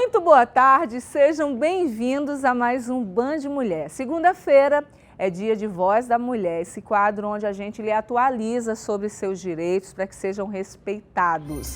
Muito boa tarde, sejam bem-vindos a mais um Band Mulher. Segunda-feira é dia de Voz da Mulher, esse quadro onde a gente lhe atualiza sobre seus direitos para que sejam respeitados.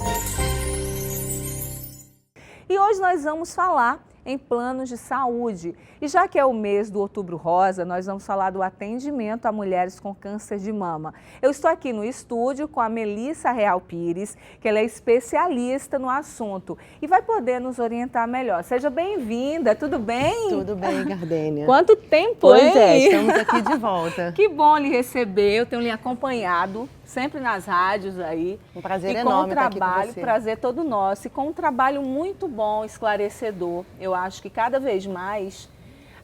E hoje nós vamos falar em planos de saúde. E já que é o mês do Outubro Rosa, nós vamos falar do atendimento a mulheres com câncer de mama. Eu estou aqui no estúdio com a Melissa Real Pires, que ela é especialista no assunto e vai poder nos orientar melhor. Seja bem-vinda, tudo bem? Tudo bem, Gardênia. Quanto tempo, pois hein? É, estamos aqui de volta. Que bom lhe receber, eu tenho lhe acompanhado sempre nas rádios aí. Um prazer enorme estar aqui com você. Prazer todo nosso. E com um trabalho muito bom, esclarecedor. Eu acho que cada vez mais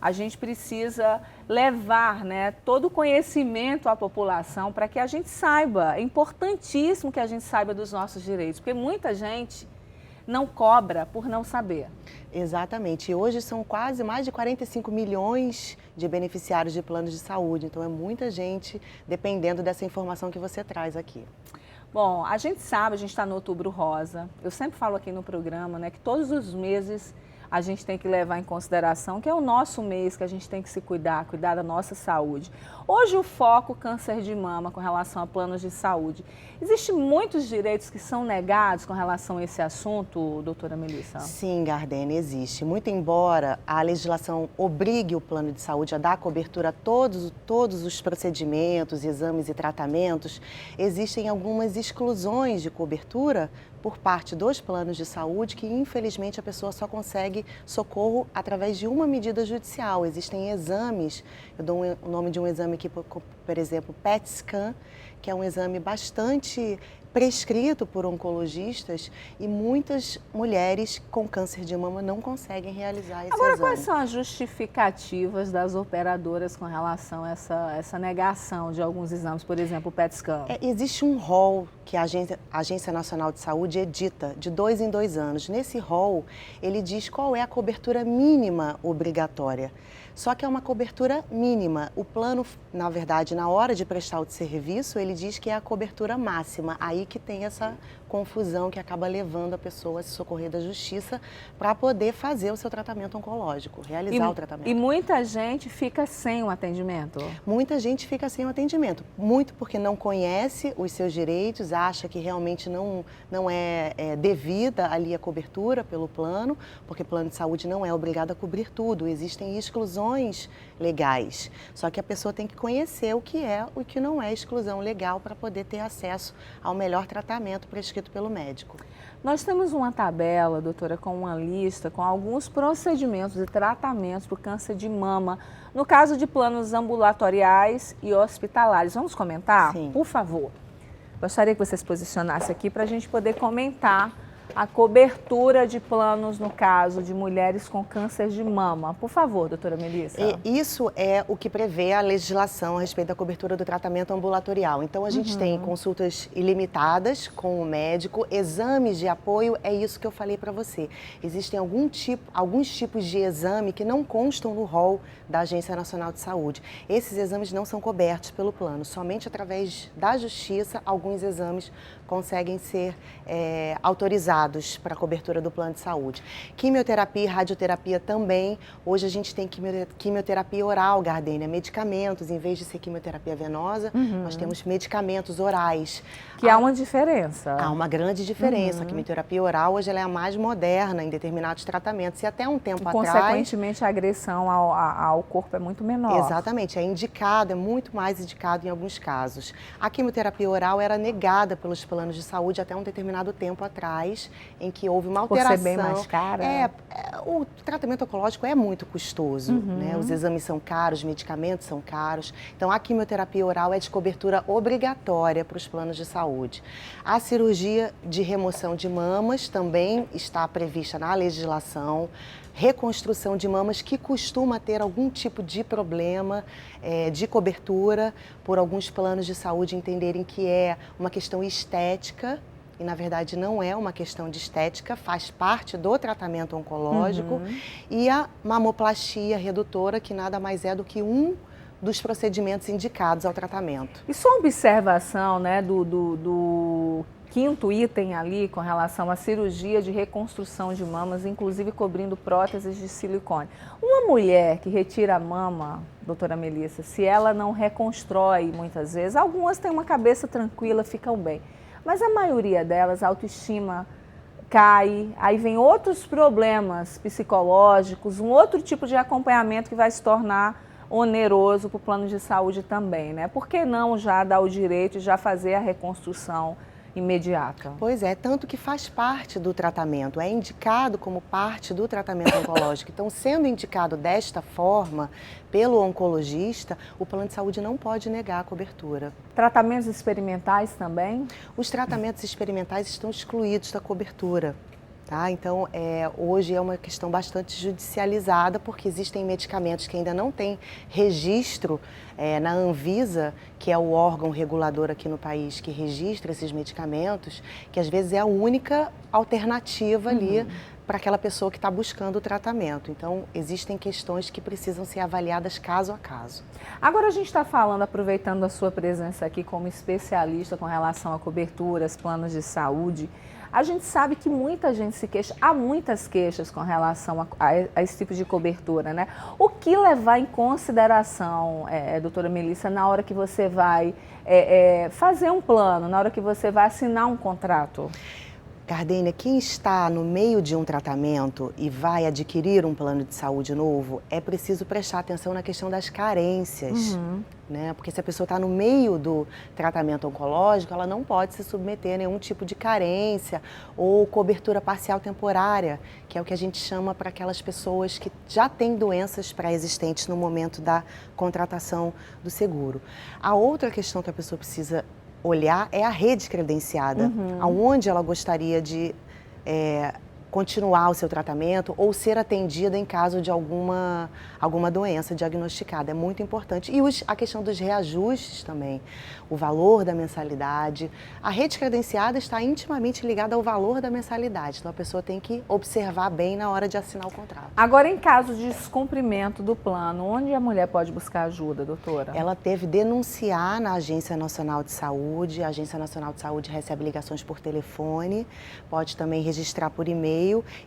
a gente precisa levar, né, todo o conhecimento à população para que a gente saiba. É importantíssimo que a gente saiba dos nossos direitos, porque muita gente não cobra por não saber. Exatamente. E hoje são quase mais de 45 milhões de beneficiários de planos de saúde. Então é muita gente dependendo dessa informação que você traz aqui. Bom, a gente sabe, a gente está no Outubro Rosa. Eu sempre falo aqui no programa, né, que todos os meses a gente tem que levar em consideração que é o nosso mês que a gente tem que se cuidar da nossa saúde. Hoje o foco câncer de mama com relação a planos de saúde. Existem muitos direitos que são negados com relação a esse assunto, doutora Melissa? Sim, Gardênia, existe. Muito embora a legislação obrigue o plano de saúde a dar cobertura a todos os procedimentos, exames e tratamentos, existem algumas exclusões de cobertura por parte dos planos de saúde que, infelizmente, a pessoa só consegue socorro através de uma medida judicial. Existem exames, eu dou o nome de um exame aqui, por exemplo, PET scan, que é um exame bastante prescrito por oncologistas e muitas mulheres com câncer de mama não conseguem realizar esse Agora, exame. quais são as justificativas das operadoras com relação a essa negação de alguns exames, por exemplo, o PET scan? Existe um rol que a Agência Nacional de Saúde edita de 2 em 2 anos. Nesse rol, ele diz qual é a cobertura mínima obrigatória. Só que é uma cobertura mínima. O plano, na verdade, na hora de prestar o serviço, ele diz que é a cobertura máxima. Aí que tem essa confusão que acaba levando a pessoa a se socorrer da justiça para poder fazer o seu tratamento oncológico, realizar o tratamento. E muita gente fica sem o atendimento? Muita gente fica sem o atendimento. Muito porque não conhece os seus direitos, acha que realmente não é devida ali a cobertura pelo plano, porque o plano de saúde não é obrigado a cobrir tudo. Existem exclusões legais. Só que a pessoa tem que conhecer o que é e o que não é exclusão legal para poder ter acesso ao melhor tratamento prescrito pelo médico. Nós temos uma tabela, doutora, com uma lista com alguns procedimentos e tratamentos para o câncer de mama, no caso de planos ambulatoriais e hospitalares. Vamos comentar? Sim. Por favor. Gostaria que você se posicionasse aqui para a gente poder comentar a cobertura de planos, no caso de mulheres com câncer de mama. Por favor, doutora Melissa. Isso é o que prevê a legislação a respeito da cobertura do tratamento ambulatorial. Então, a gente tem consultas ilimitadas com o médico, exames de apoio, é isso que eu falei para você. Existem alguns tipos de exame que não constam no rol da Agência Nacional de Saúde. Esses exames não são cobertos pelo plano, somente através da justiça alguns exames conseguem ser autorizados para a cobertura do plano de saúde. Quimioterapia e radioterapia também. Hoje a gente tem quimioterapia oral, Gardênia, medicamentos. Em vez de ser quimioterapia venosa, nós temos medicamentos orais. Que há uma diferença. Há uma grande diferença. A quimioterapia oral hoje ela é a mais moderna em determinados tratamentos. E até um tempo atrás... Consequentemente, a agressão ao corpo é muito menor. Exatamente. É indicado, é muito mais indicado em alguns casos. A quimioterapia oral era negada pelos planos de saúde até um determinado tempo atrás, em que houve uma alteração. Por ser bem mais cara? O tratamento oncológico é muito custoso, né? Os exames são caros, os medicamentos são caros. Então, a quimioterapia oral é de cobertura obrigatória para os planos de saúde. A cirurgia de remoção de mamas também está prevista na legislação. Reconstrução de mamas que costuma ter algum tipo de problema de cobertura por alguns planos de saúde entenderem que é uma questão estética. E, na verdade, não é uma questão de estética, faz parte do tratamento oncológico. E a mamoplastia redutora, que nada mais é do que um dos procedimentos indicados ao tratamento. E só uma observação, né, do quinto item ali com relação à cirurgia de reconstrução de mamas, inclusive cobrindo próteses de silicone. Uma mulher que retira a mama, doutora Melissa, se ela não reconstrói muitas vezes, algumas têm uma cabeça tranquila, ficam bem, mas a maioria delas, a autoestima cai, aí vem outros problemas psicológicos, um outro tipo de acompanhamento que vai se tornar oneroso para o plano de saúde também, né? Por que não já dar o direito de já fazer a reconstrução imediata? Pois é, tanto que faz parte do tratamento, é indicado como parte do tratamento oncológico. Então, sendo indicado desta forma pelo oncologista, o plano de saúde não pode negar a cobertura. Tratamentos experimentais também? Os tratamentos experimentais estão excluídos da cobertura. Tá? Então, hoje é uma questão bastante judicializada, porque existem medicamentos que ainda não têm registro na Anvisa, que é o órgão regulador aqui no país que registra esses medicamentos, que às vezes é a única alternativa ali para aquela pessoa que está buscando o tratamento. Então, existem questões que precisam ser avaliadas caso a caso. Agora a gente está falando, aproveitando a sua presença aqui como especialista com relação a coberturas, planos de saúde, a gente sabe que muita gente se queixa, há muitas queixas com relação a esse tipo de cobertura, né? O que levar em consideração, doutora Melissa, na hora que você vai fazer um plano, na hora que você vai assinar um contrato? Gardênia, quem está no meio de um tratamento e vai adquirir um plano de saúde novo, é preciso prestar atenção na questão das carências, né? Porque se a pessoa está no meio do tratamento oncológico, ela não pode se submeter a nenhum tipo de carência ou cobertura parcial temporária, que é o que a gente chama para aquelas pessoas que já têm doenças pré-existentes no momento da contratação do seguro. A outra questão que a pessoa precisa olhar é a rede credenciada, aonde ela gostaria de continuar o seu tratamento ou ser atendida em caso de alguma doença diagnosticada. É muito importante. E a questão dos reajustes também, o valor da mensalidade. A rede credenciada está intimamente ligada ao valor da mensalidade, então a pessoa tem que observar bem na hora de assinar o contrato. Agora, em caso de descumprimento do plano, onde a mulher pode buscar ajuda, doutora? Ela deve denunciar na Agência Nacional de Saúde. A Agência Nacional de Saúde recebe ligações por telefone, pode também registrar por e-mail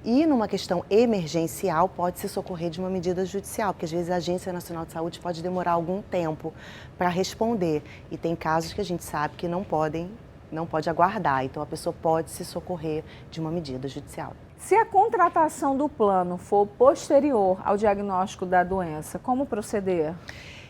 e, numa questão emergencial, pode se socorrer de uma medida judicial, porque às vezes a Agência Nacional de Saúde pode demorar algum tempo para responder e tem casos que a gente sabe que não pode aguardar, então a pessoa pode se socorrer de uma medida judicial. Se a contratação do plano for posterior ao diagnóstico da doença, como proceder?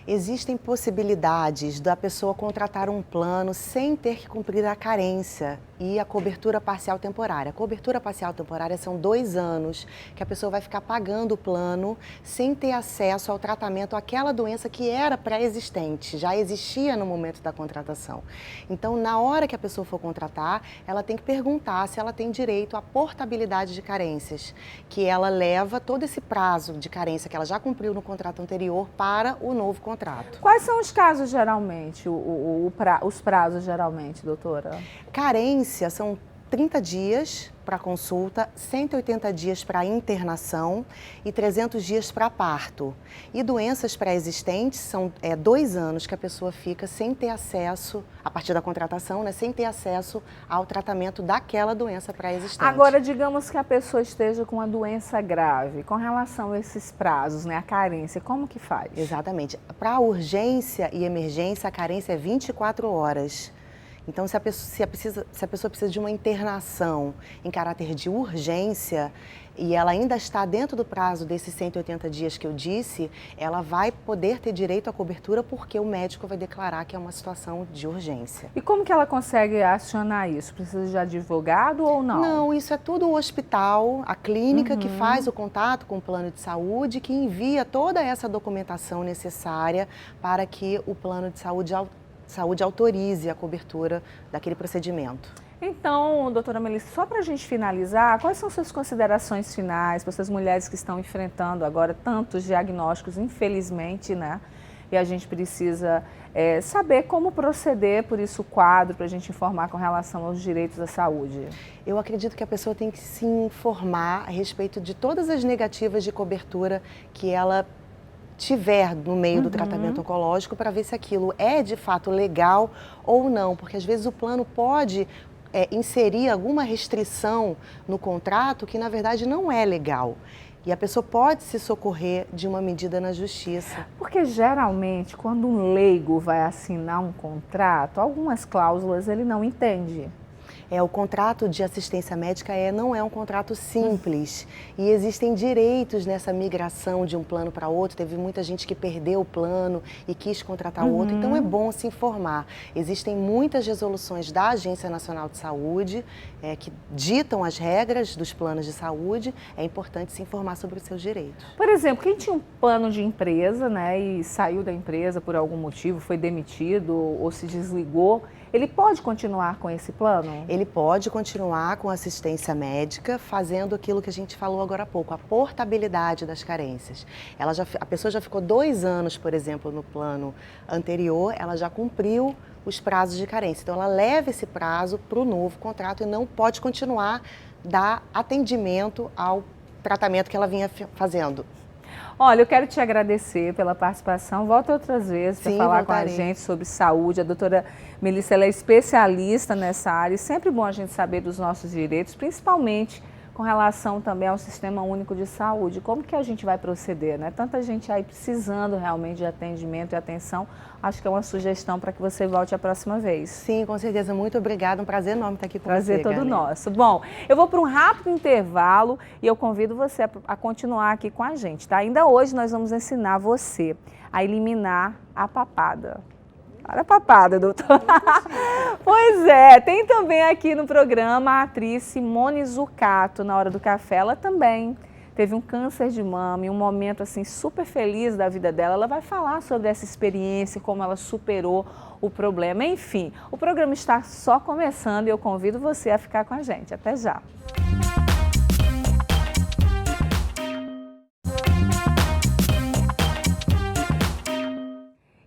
Existem possibilidades da pessoa contratar um plano sem ter que cumprir a carência e a cobertura parcial temporária. A cobertura parcial temporária são 2 anos que a pessoa vai ficar pagando o plano sem ter acesso ao tratamento àquela doença que era pré-existente, já existia no momento da contratação. Então, na hora que a pessoa for contratar, ela tem que perguntar se ela tem direito à portabilidade de carências, que ela leva todo esse prazo de carência que ela já cumpriu no contrato anterior para o novo contrato. Quais são os casos geralmente, os prazos geralmente, doutora? Carência são 30 dias para consulta, 180 dias para internação e 300 dias para parto. E doenças pré-existentes são 2 anos que a pessoa fica sem ter acesso, a partir da contratação, né, sem ter acesso ao tratamento daquela doença pré-existente. Agora, digamos que a pessoa esteja com uma doença grave, com relação a esses prazos, né, a carência, como que faz? Exatamente. Para urgência e emergência, a carência é 24 horas. Então, se a pessoa precisa de uma internação em caráter de urgência e ela ainda está dentro do prazo desses 180 dias que eu disse, ela vai poder ter direito à cobertura porque o médico vai declarar que é uma situação de urgência. E como que ela consegue acionar isso? Precisa de advogado ou não? Não, isso é tudo o hospital, a clínica que faz o contato com o plano de saúde, que envia toda essa documentação necessária para que o plano de saúde autorize a cobertura daquele procedimento. Então, doutora Melissa, só para a gente finalizar, quais são suas considerações finais para essas mulheres que estão enfrentando agora tantos diagnósticos, infelizmente, né? E a gente precisa saber como proceder, por isso o quadro, para a gente informar com relação aos direitos à saúde. Eu acredito que a pessoa tem que se informar a respeito de todas as negativas de cobertura que ela tiver no meio do tratamento oncológico para ver se aquilo é de fato legal ou não, porque às vezes o plano pode inserir alguma restrição no contrato que, na verdade, não é legal. E a pessoa pode se socorrer de uma medida na justiça. Porque geralmente, quando um leigo vai assinar um contrato, algumas cláusulas ele não entende. O contrato de assistência médica não é um contrato simples e existem direitos nessa migração de um plano para outro. Teve muita gente que perdeu o plano e quis contratar outro, então é bom se informar. Existem muitas resoluções da Agência Nacional de Saúde que ditam as regras dos planos de saúde. É importante se informar sobre os seus direitos. Por exemplo, quem tinha um plano de empresa, né, e saiu da empresa por algum motivo, foi demitido ou se desligou, ele pode continuar com esse plano? Ele pode continuar com assistência médica, fazendo aquilo que a gente falou agora há pouco, a portabilidade das carências. A pessoa já ficou 2 anos, por exemplo, no plano anterior, ela já cumpriu os prazos de carência. Então, ela leva esse prazo para o novo contrato e não pode continuar dar atendimento ao tratamento que ela vinha fazendo. Olha, eu quero te agradecer pela participação. Volta outras vezes para falar voltarei. com a gente sobre saúde. A doutora Melissa, ela é especialista nessa área e sempre bom a gente saber dos nossos direitos, principalmente com relação também ao Sistema Único de Saúde. Como que a gente vai proceder, né? Tanta gente aí precisando realmente de atendimento e atenção. Acho que é uma sugestão para que você volte a próxima vez. Sim, com certeza. Muito obrigada. Um prazer enorme estar aqui com você. Prazer todo Gane. nosso. Bom, eu vou para um rápido intervalo e eu convido você a continuar aqui com a gente, tá? Ainda hoje nós vamos ensinar você a eliminar a papada. Olha a papada, doutor. Pois é, tem também aqui no programa a atriz Simone Zucato, na Hora do Café. Ela também teve um câncer de mama e um momento assim super feliz da vida dela. Ela vai falar sobre essa experiência, como ela superou o problema. Enfim, o programa está só começando e eu convido você a ficar com a gente. Até já.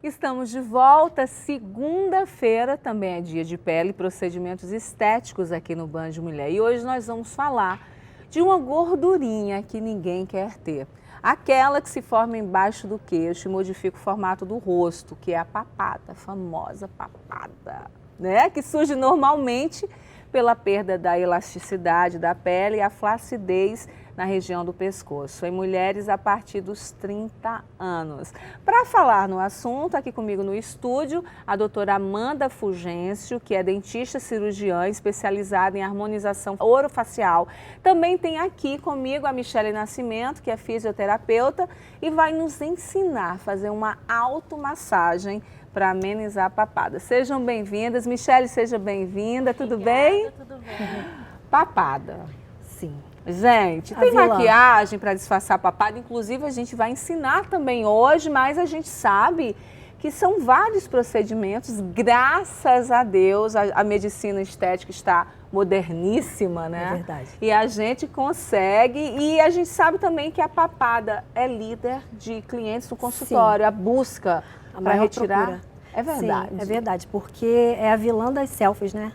Estamos de volta, segunda-feira, também é dia de pele e procedimentos estéticos aqui no Band Mulher. E hoje nós vamos falar de uma gordurinha que ninguém quer ter. Aquela que se forma embaixo do queixo e modifica o formato do rosto, que é a papada, a famosa papada, né? Que surge normalmente pela perda da elasticidade da pele e a flacidez na região do pescoço, em mulheres a partir dos 30 anos. Para falar no assunto, aqui comigo no estúdio, a doutora Amanda Fulgêncio, que é dentista cirurgiã especializada em harmonização orofacial. Também tem aqui comigo a Michele Nascimento, que é fisioterapeuta e vai nos ensinar a fazer uma automassagem para amenizar a papada. Sejam bem-vindas. Michele, seja bem-vinda. Tudo bem? Tudo bem. Papada. Sim. Gente, tem maquiagem para disfarçar a papada, inclusive a gente vai ensinar também hoje, mas a gente sabe que são vários procedimentos, graças a Deus, a medicina estética está moderníssima, né? É verdade. E a gente consegue, e a gente sabe também que a papada é líder de clientes no consultório, Sim. a busca A para maior retirar. procura. É verdade. Sim, é verdade, porque é a vilã das selfies, né?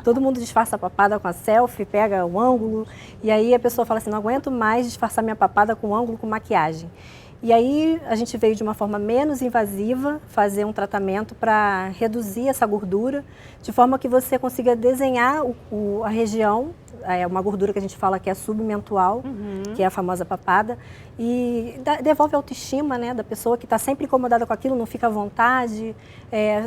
Todo mundo disfarça a papada com a selfie, pega o ângulo, e aí a pessoa fala assim, não aguento mais disfarçar minha papada com ângulo, com maquiagem. E aí a gente veio de uma forma menos invasiva fazer um tratamento para reduzir essa gordura, de forma que você consiga desenhar a região, uma gordura que a gente fala que é submentual, que é a famosa papada, e devolve a autoestima, né, da pessoa que está sempre incomodada com aquilo, não fica à vontade,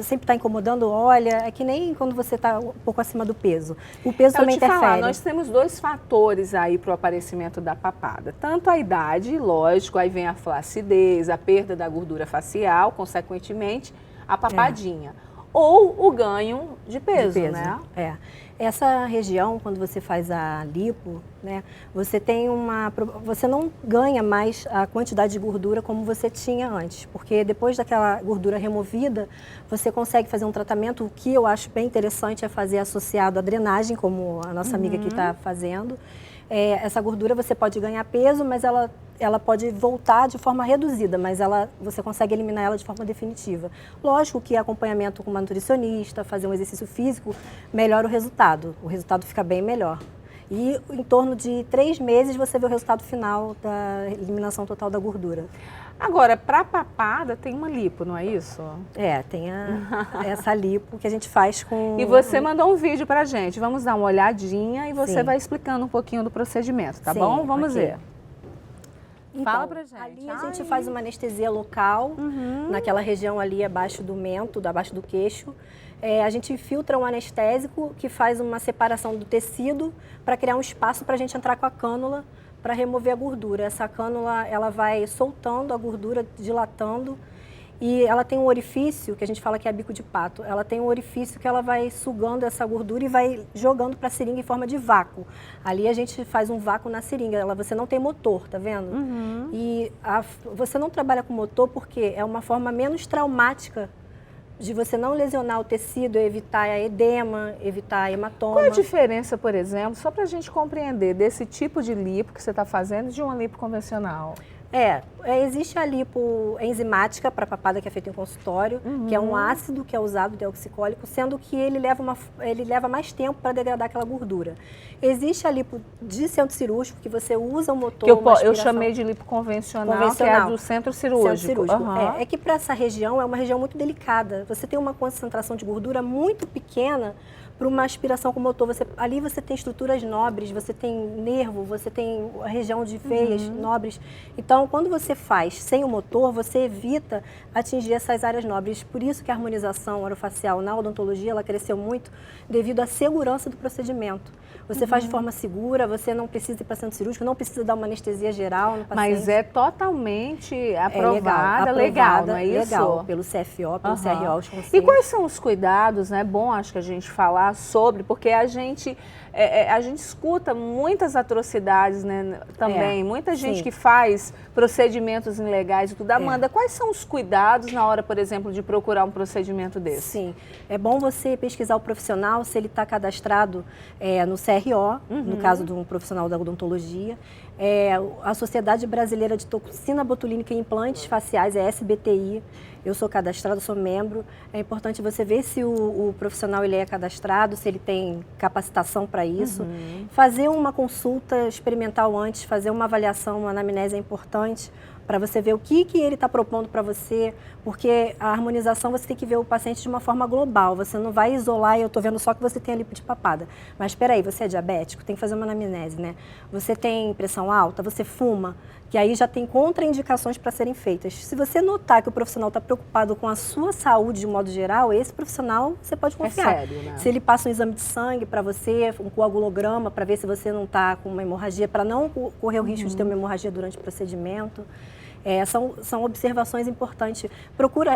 sempre está incomodando, olha, é que nem quando você está um pouco acima do peso. O peso também interfere. Falar, nós temos 2 fatores aí para o aparecimento da papada. Tanto a idade, lógico, aí vem a flacidez, a perda da gordura facial, consequentemente, a papadinha. Ou o ganho de peso, né? É. Essa região, quando você faz a lipo, né, você não ganha mais a quantidade de gordura como você tinha antes, porque depois daquela gordura removida, você consegue fazer um tratamento. O que eu acho bem interessante é fazer associado à drenagem, como a nossa amiga aqui está fazendo. Essa gordura você pode ganhar peso, mas ela pode voltar de forma reduzida, mas você consegue eliminar ela de forma definitiva. Lógico que acompanhamento com uma nutricionista, fazer um exercício físico, melhora o resultado fica bem melhor. E em torno de 3 meses você vê o resultado final da eliminação total da gordura. Agora, para papada tem uma lipo, não é isso? Tem essa lipo que a gente faz com... E você mandou um vídeo pra gente, vamos dar uma olhadinha e você Sim. vai explicando um pouquinho do procedimento, tá Sim, bom? Vamos ok. ver. Então, Fala pra gente. Ali a gente faz uma anestesia local, naquela região ali abaixo do mento, abaixo do queixo. A gente infiltra um anestésico que faz uma separação do tecido para criar um espaço para a gente entrar com a cânula para remover a gordura. Essa cânula, ela vai soltando a gordura, dilatando, e ela tem um orifício, que a gente fala que é bico de pato, ela tem um orifício que ela vai sugando essa gordura e vai jogando para a seringa em forma de vácuo. Ali a gente faz um vácuo na seringa, você não tem motor, tá vendo? E você não trabalha com motor porque é uma forma menos traumática de você não lesionar o tecido, evitar edema, evitar hematoma. Qual a diferença, por exemplo, só para a gente compreender, desse tipo de lipo que você está fazendo de uma lipo convencional? Existe a lipo enzimática para papada que é feita em consultório, que é um ácido que é usado, deoxicólico, sendo que ele leva mais tempo para degradar aquela gordura. Existe a lipo de centro cirúrgico, que você usa o motor, que eu chamei de lipo convencional, que é a do centro cirúrgico. Centro cirúrgico. É que para essa região é uma região muito delicada. Você tem uma concentração de gordura muito pequena para uma aspiração com motor. Ali você tem estruturas nobres, você tem nervo, você tem a região de veias nobres. Então, quando você faz sem o motor, você evita atingir essas áreas nobres. Por isso que a harmonização orofacial na odontologia ela cresceu muito devido à segurança do procedimento. Você faz de forma segura, você não precisa ir para centro cirúrgico, não precisa dar uma anestesia geral no paciente. Mas é totalmente aprovada, legal, não é isso? Legal, pelo CFO, pelo CRO, os conselhos. E quais são os cuidados, né? Bom, acho que a gente falar sobre, porque a gente escuta muitas atrocidades, né, também, muita gente que faz procedimentos ilegais e tudo. Amanda, quais são os cuidados na hora, por exemplo, de procurar um procedimento desse? Sim, é bom você pesquisar o profissional, se ele está cadastrado no CRO, no caso de um profissional da odontologia. A Sociedade Brasileira de Toxina Botulínica e Implantes Faciais, é SBTI. Eu sou cadastrado, sou membro. É importante você ver se o profissional ele é cadastrado, se ele tem capacitação para isso. Fazer uma consulta experimental antes, fazer uma avaliação, uma anamnese é importante para você ver o que ele está propondo para você, porque a harmonização você tem que ver o paciente de uma forma global, você não vai isolar e eu estou vendo só que você tem a lipo de papada. Mas espera aí, você é diabético? Tem que fazer uma anamnese, né? Você tem pressão alta? Você fuma? Que aí já tem contraindicações para serem feitas. Se você notar que o profissional está preocupado com a sua saúde de um modo geral, esse profissional você pode confiar. É sério, né? Se ele passa um exame de sangue para você, um coagulograma para ver se você não está com uma hemorragia, para não correr o risco de ter uma hemorragia durante o procedimento. São observações importantes.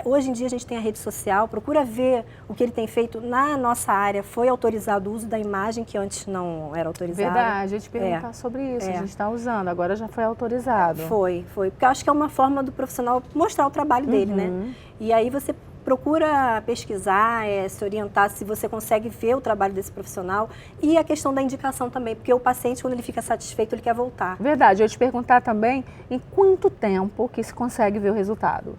Hoje em dia a gente tem a rede social, procura ver o que ele tem feito na nossa área. Foi autorizado o uso da imagem, que antes não era autorizado. Verdade, a gente perguntar sobre isso, a gente está usando, agora já foi autorizado. Foi, porque eu acho que é uma forma do profissional mostrar o trabalho dele, né? E aí você procura pesquisar, se orientar se você consegue ver o trabalho desse profissional e a questão da indicação também, porque o paciente, quando ele fica satisfeito, ele quer voltar. Verdade, eu ia te perguntar também em quanto tempo que se consegue ver o resultado?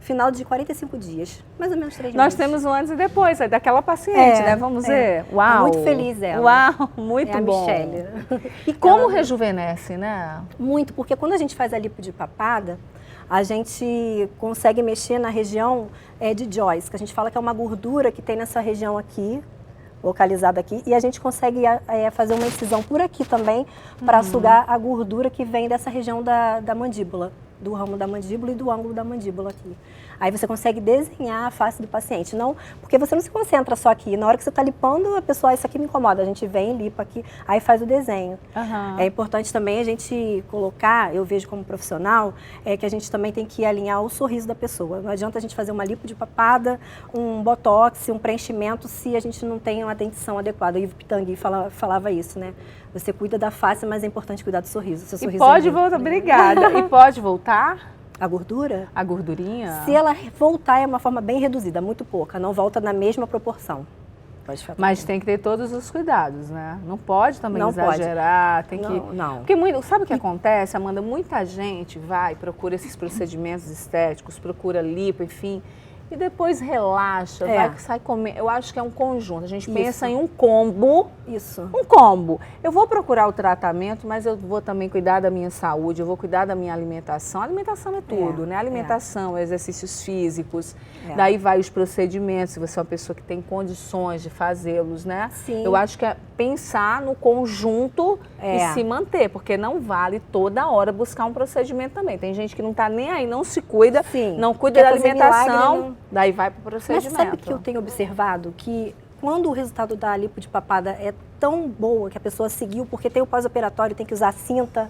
Final de 45 dias, mais ou menos 3 meses. Nós temos um antes e depois, aí daquela paciente, né? Vamos ver. Uau! Muito feliz ela. Uau, muito bom. A Michelle. E como rejuvenesce, né? Muito, porque quando a gente faz a lipo de papada, a gente consegue mexer na região de Joyce, que a gente fala que é uma gordura que tem nessa região aqui, localizada aqui, e a gente consegue fazer uma incisão por aqui também para sugar a gordura que vem dessa região da mandíbula, do ramo da mandíbula e do ângulo da mandíbula aqui. Aí você consegue desenhar a face do paciente, não, porque você não se concentra só aqui. Na hora que você está lipando, a pessoa, isso aqui me incomoda, a gente vem, lipa aqui, aí faz o desenho. É importante também a gente colocar, eu vejo como profissional, que a gente também tem que alinhar o sorriso da pessoa. Não adianta a gente fazer uma lipo de papada, um botox, um preenchimento, se a gente não tem uma dentição adequada. O Ivo Pitangui falava isso, né? Você cuida da face, mas é importante cuidar do sorriso. Seu sorriso pode voltar, obrigada. E pode voltar? A gordura? A gordurinha? Se ela voltar, é uma forma bem reduzida, muito pouca. Não volta na mesma proporção. Mas tem que ter todos os cuidados, né? Não pode também exagerar, tem que... Não. Porque sabe o que acontece, Amanda? Muita gente vai, procura esses procedimentos estéticos, procura lipo, enfim, e depois relaxa, sai comer. Eu acho que é um conjunto. A gente pensa Isso. em um combo. Isso. Um combo. Eu vou procurar o tratamento, mas eu vou também cuidar da minha saúde, eu vou cuidar da minha alimentação. A alimentação é tudo, né? Alimentação, exercícios físicos, daí vai os procedimentos, se você é uma pessoa que tem condições de fazê-los, né? Sim. Eu acho que é pensar no conjunto e se manter, porque não vale toda hora buscar um procedimento também. Tem gente que não tá nem aí, não se cuida, não cuida da alimentação, daí vai pro procedimento. Mas sabe que eu tenho observado? Que quando o resultado da lipo de papada é tão boa que a pessoa seguiu, porque tem o pós-operatório, tem que usar cinta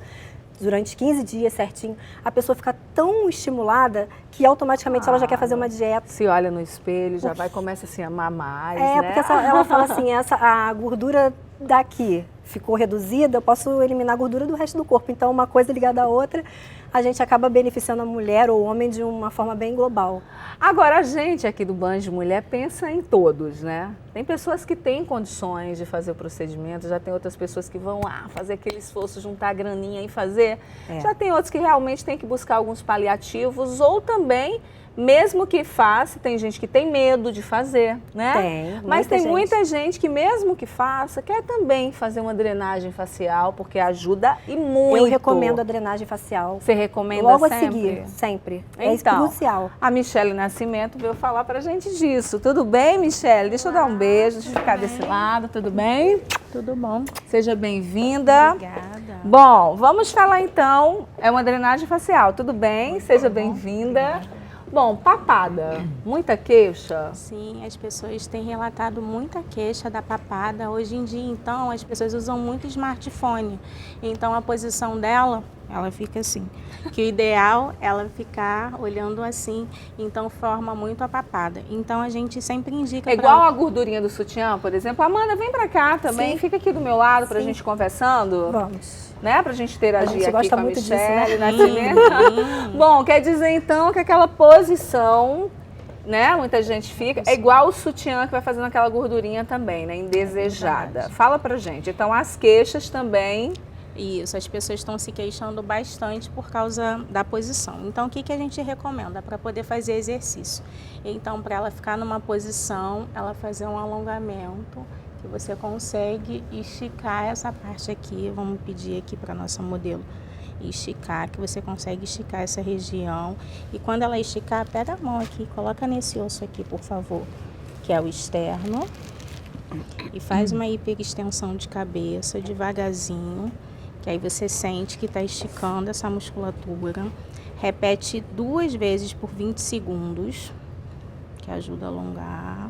durante 15 dias certinho, a pessoa fica tão estimulada que automaticamente ela já quer fazer uma dieta. Se olha no espelho, já começa assim a amar mais, né? Porque ela fala assim, a gordura daqui ficou reduzida, eu posso eliminar a gordura do resto do corpo. Então, uma coisa ligada à outra, a gente acaba beneficiando a mulher ou o homem de uma forma bem global. Agora, a gente aqui do Banho de Mulher pensa em todos, né? Tem pessoas que têm condições de fazer o procedimento, já tem outras pessoas que vão fazer aquele esforço, juntar a graninha e fazer. Já tem outros que realmente têm que buscar alguns paliativos ou também, mesmo que faça, tem gente que tem medo de fazer, né? Tem, mas tem muita gente que mesmo que faça, quer também fazer uma drenagem facial, porque ajuda e muito. Eu recomendo a drenagem facial. Você recomenda logo sempre? A seguir, sempre. Então, é crucial. A Michele Nascimento veio falar pra gente disso. Tudo bem, Michele? Deixa eu dar um beijo, deixa eu ficar desse lado, tudo bem? Tudo bom. Seja bem-vinda. Obrigada. Bom, vamos falar então, é uma drenagem facial, tudo bem? Seja bem-vinda. Bom, papada, muita queixa? Sim, as pessoas têm relatado muita queixa da papada. Hoje em dia, então, as pessoas usam muito smartphone. Então, a posição dela, ela fica assim. Que o ideal é ela ficar olhando assim, então forma muito a papada. Então, a gente sempre indica... É igual a gordurinha do sutiã, por exemplo. Amanda, vem pra cá também, Sim. fica aqui do meu lado pra gente conversando. Vamos. Né, pra gente interagir A gente aqui gosta com a muito Michele, disso, né? Nascimento. Bom, quer dizer então que aquela posição, né, muita gente fica, é igual o sutiã que vai fazendo aquela gordurinha também, né, indesejada. Fala pra gente, então as queixas também... Isso, as pessoas estão se queixando bastante por causa da posição. Então, o que a gente recomenda para poder fazer exercício? Então, para ela ficar numa posição, ela fazer um alongamento, que você consegue esticar essa parte aqui. Vamos pedir aqui para a nossa modelo esticar, que você consegue esticar essa região. E quando ela esticar, pega a mão aqui, coloca nesse osso aqui, por favor, que é o externo. E faz uma hiperextensão de cabeça, devagarzinho. Que aí você sente que está esticando essa musculatura. Repete 2 vezes por 20 segundos, que ajuda a alongar.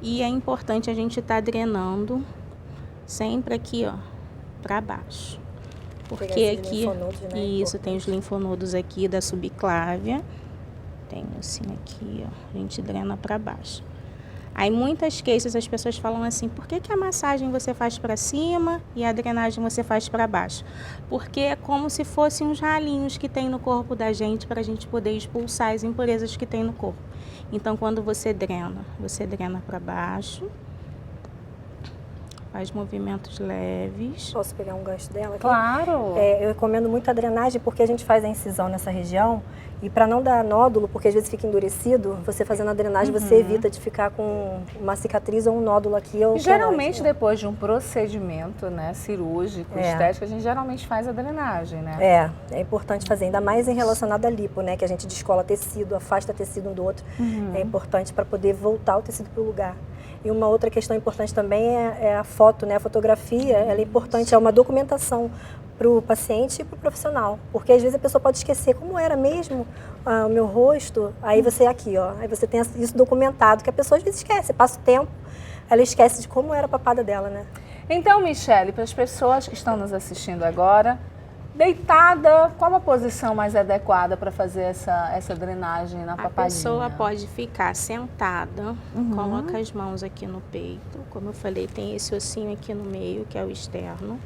E é importante a gente estar drenando sempre aqui, ó, para baixo. Porque aqui, isso, tem os linfonodos aqui da subclávia. Tem assim aqui, ó, a gente drena para baixo. Aí muitas queixas as pessoas falam assim, por que a massagem você faz para cima e a drenagem você faz para baixo? Porque é como se fossem uns ralinhos que tem no corpo da gente para a gente poder expulsar as impurezas que tem no corpo. Então quando você drena para baixo, faz movimentos leves. Posso pegar um gancho dela aqui? Claro! Eu recomendo muito a drenagem porque a gente faz a incisão nessa região e para não dar nódulo, porque às vezes fica endurecido, você fazendo a drenagem, você evita de ficar com uma cicatriz ou um nódulo aqui. Ou geralmente depois de um procedimento, né, cirúrgico, estético, a gente geralmente faz a drenagem, né? É importante fazer, ainda mais em relacionado à lipo, né, que a gente descola tecido, afasta tecido um do outro. É importante para poder voltar o tecido para o lugar. E uma outra questão importante também é a foto, né? A fotografia, ela é importante, é uma documentação para o paciente e para o profissional. Porque às vezes a pessoa pode esquecer como era mesmo o meu rosto, aí você aqui, ó, aí você tem isso documentado, que a pessoa às vezes esquece, passa o tempo, ela esquece de como era a papada dela, né? Então, Michele, para as pessoas que estão nos assistindo agora, deitada, qual a posição mais adequada para fazer essa drenagem na papadinha? A pessoa pode ficar sentada, coloca as mãos aqui no peito, como eu falei, tem esse ossinho aqui no meio, que é o externo,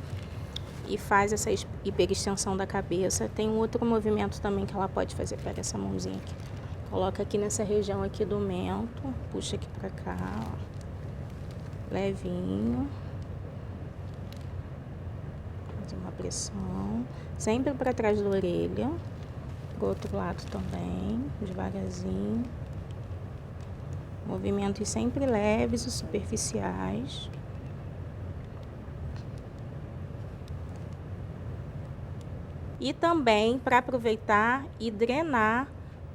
e faz essa hiperextensão da cabeça. Tem um outro movimento também que ela pode fazer, pega essa mãozinha aqui, coloca aqui nessa região aqui do mento, puxa aqui para cá, ó, levinho. Uma pressão, sempre para trás da orelha, pro outro lado também, devagarzinho. Movimentos sempre leves e superficiais. E também para aproveitar e drenar,